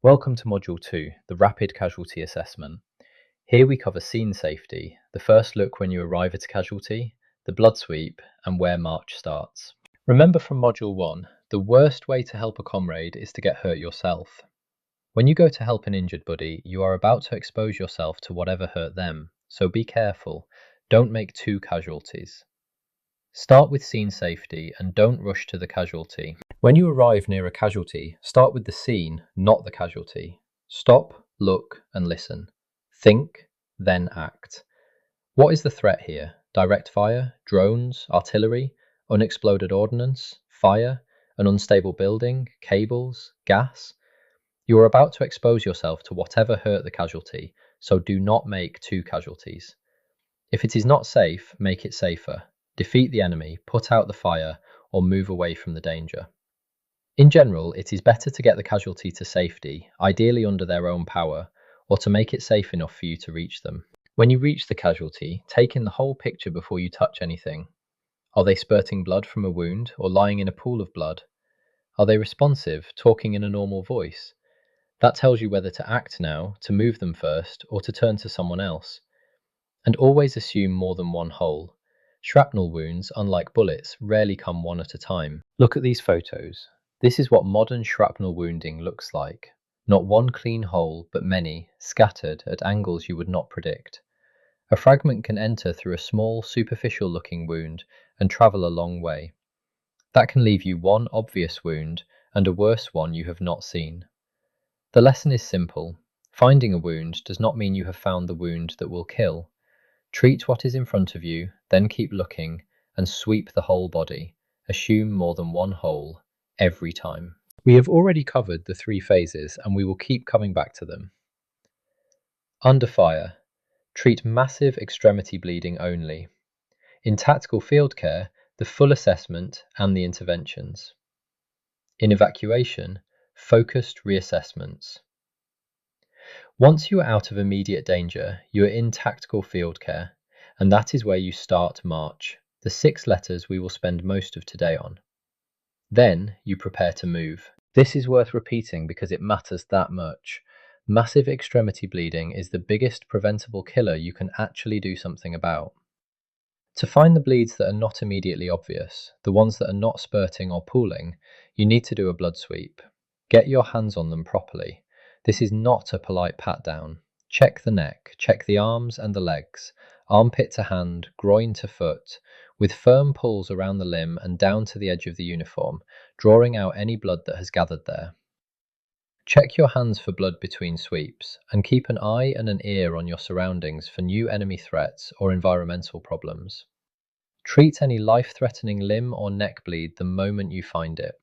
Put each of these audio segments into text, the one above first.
Welcome to Module 2, the Rapid Casualty Assessment. Here we cover scene safety, the first look when you arrive at a casualty, the blood sweep, and where March starts. Remember from Module 1, the worst way to help a comrade is to get hurt yourself. When you go to help an injured buddy, you are about to expose yourself to whatever hurt them, so be careful, don't make two casualties. Start with scene safety and don't rush to the casualty. When you arrive near a casualty, start with the scene, not the casualty. Stop, look, and listen. Think, then act. What is the threat here? Direct fire, drones, artillery, unexploded ordnance, fire, an unstable building, cables, gas? You are about to expose yourself to whatever hurt the casualty, so do not make two casualties. If it is not safe, make it safer. Defeat the enemy, put out the fire, or move away from the danger. In general, it is better to get the casualty to safety, ideally under their own power, or to make it safe enough for you to reach them. When you reach the casualty, take in the whole picture before you touch anything. Are they spurting blood from a wound or lying in a pool of blood? Are they responsive, talking in a normal voice? That tells you whether to act now, to move them first, or to turn to someone else. And always assume more than one hole. Shrapnel wounds, unlike bullets, rarely come one at a time. Look at these photos. This is what modern shrapnel wounding looks like. Not one clean hole, but many, scattered at angles you would not predict. A fragment can enter through a small, superficial-looking wound and travel a long way. That can leave you one obvious wound and a worse one you have not seen. The lesson is simple. Finding a wound does not mean you have found the wound that will kill. Treat what is in front of you, then keep looking, and sweep the whole body. Assume more than one hole, every time. We have already covered the three phases, and we will keep coming back to them. Under fire, treat massive extremity bleeding only. In tactical field care, the full assessment and the interventions. In evacuation, focused reassessments. Once you are out of immediate danger, you are in tactical field care, and that is where you start March, the 6 letters we will spend most of today on. Then you prepare to move. This is worth repeating because it matters that much. Massive extremity bleeding is the biggest preventable killer you can actually do something about. To find the bleeds that are not immediately obvious, the ones that are not spurting or pooling, you need to do a blood sweep. Get your hands on them properly. This is not a polite pat down. Check the neck, check the arms and the legs, armpit to hand, groin to foot, with firm pulls around the limb and down to the edge of the uniform, drawing out any blood that has gathered there. Check your hands for blood between sweeps, and keep an eye and an ear on your surroundings for new enemy threats or environmental problems. Treat any life-threatening limb or neck bleed the moment you find it.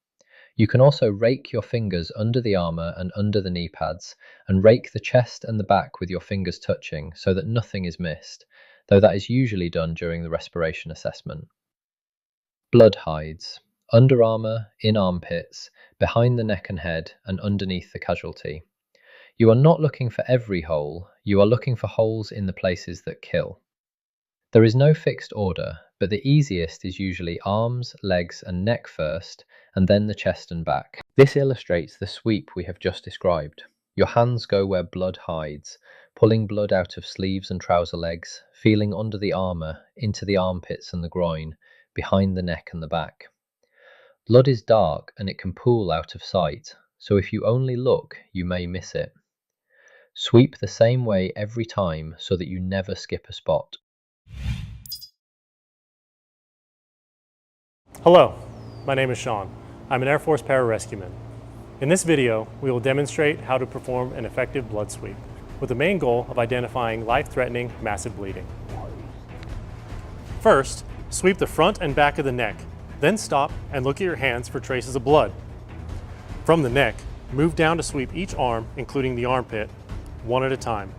You can also rake your fingers under the armour and under the knee pads, and rake the chest and the back with your fingers touching so that nothing is missed, though that is usually done during the respiration assessment. Blood hides. Under armour, in armpits, behind the neck and head, and underneath the casualty. You are not looking for every hole, you are looking for holes in the places that kill. There is no fixed order, but the easiest is usually arms, legs and neck first, and then the chest and back. This illustrates the sweep we have just described. Your hands go where blood hides, pulling blood out of sleeves and trouser legs, feeling under the armour, into the armpits and the groin, behind the neck and the back. Blood is dark and it can pool out of sight, so if you only look, you may miss it. Sweep the same way every time so that you never skip a spot. Hello, my name is Sean. I'm an Air Force pararescueman. In this video, we will demonstrate how to perform an effective blood sweep, with the main goal of identifying life-threatening massive bleeding. First, sweep the front and back of the neck, then stop and look at your hands for traces of blood. From the neck, move down to sweep each arm, including the armpit, one at a time,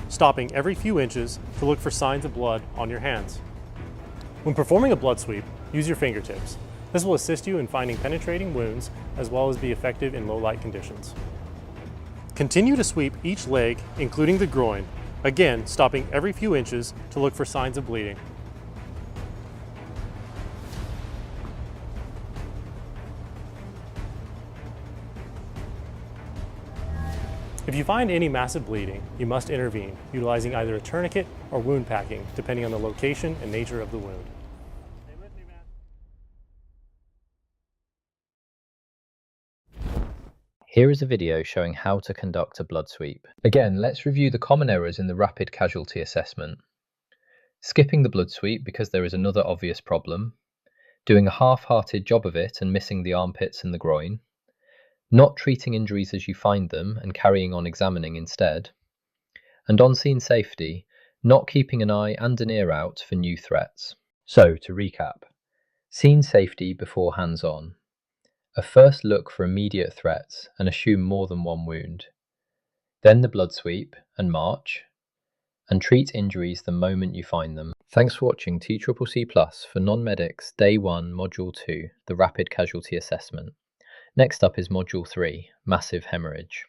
stopping every few inches to look for signs of blood on your hands. When performing a blood sweep, use your fingertips. This will assist you in finding penetrating wounds as well as be effective in low light conditions. Continue to sweep each leg, including the groin, again stopping every few inches to look for signs of bleeding. If you find any massive bleeding, you must intervene, utilizing either a tourniquet or wound packing, depending on the location and nature of the wound. Here is a video showing how to conduct a blood sweep. Again, let's review the common errors in the rapid casualty assessment. Skipping the blood sweep because there is another obvious problem, doing a half-hearted job of it and missing the armpits and the groin, not treating injuries as you find them and carrying on examining instead, and on scene safety, not keeping an eye and an ear out for new threats. So, to recap, scene safety before hands-on. A first look for immediate threats and assume more than one wound. Then the blood sweep and march, and treat injuries the moment you find them. Thanks for watching TCCC-Plus for non-medics Day 1 Module 2, the Rapid Casualty Assessment. Next up is Module 3, Massive Hemorrhage.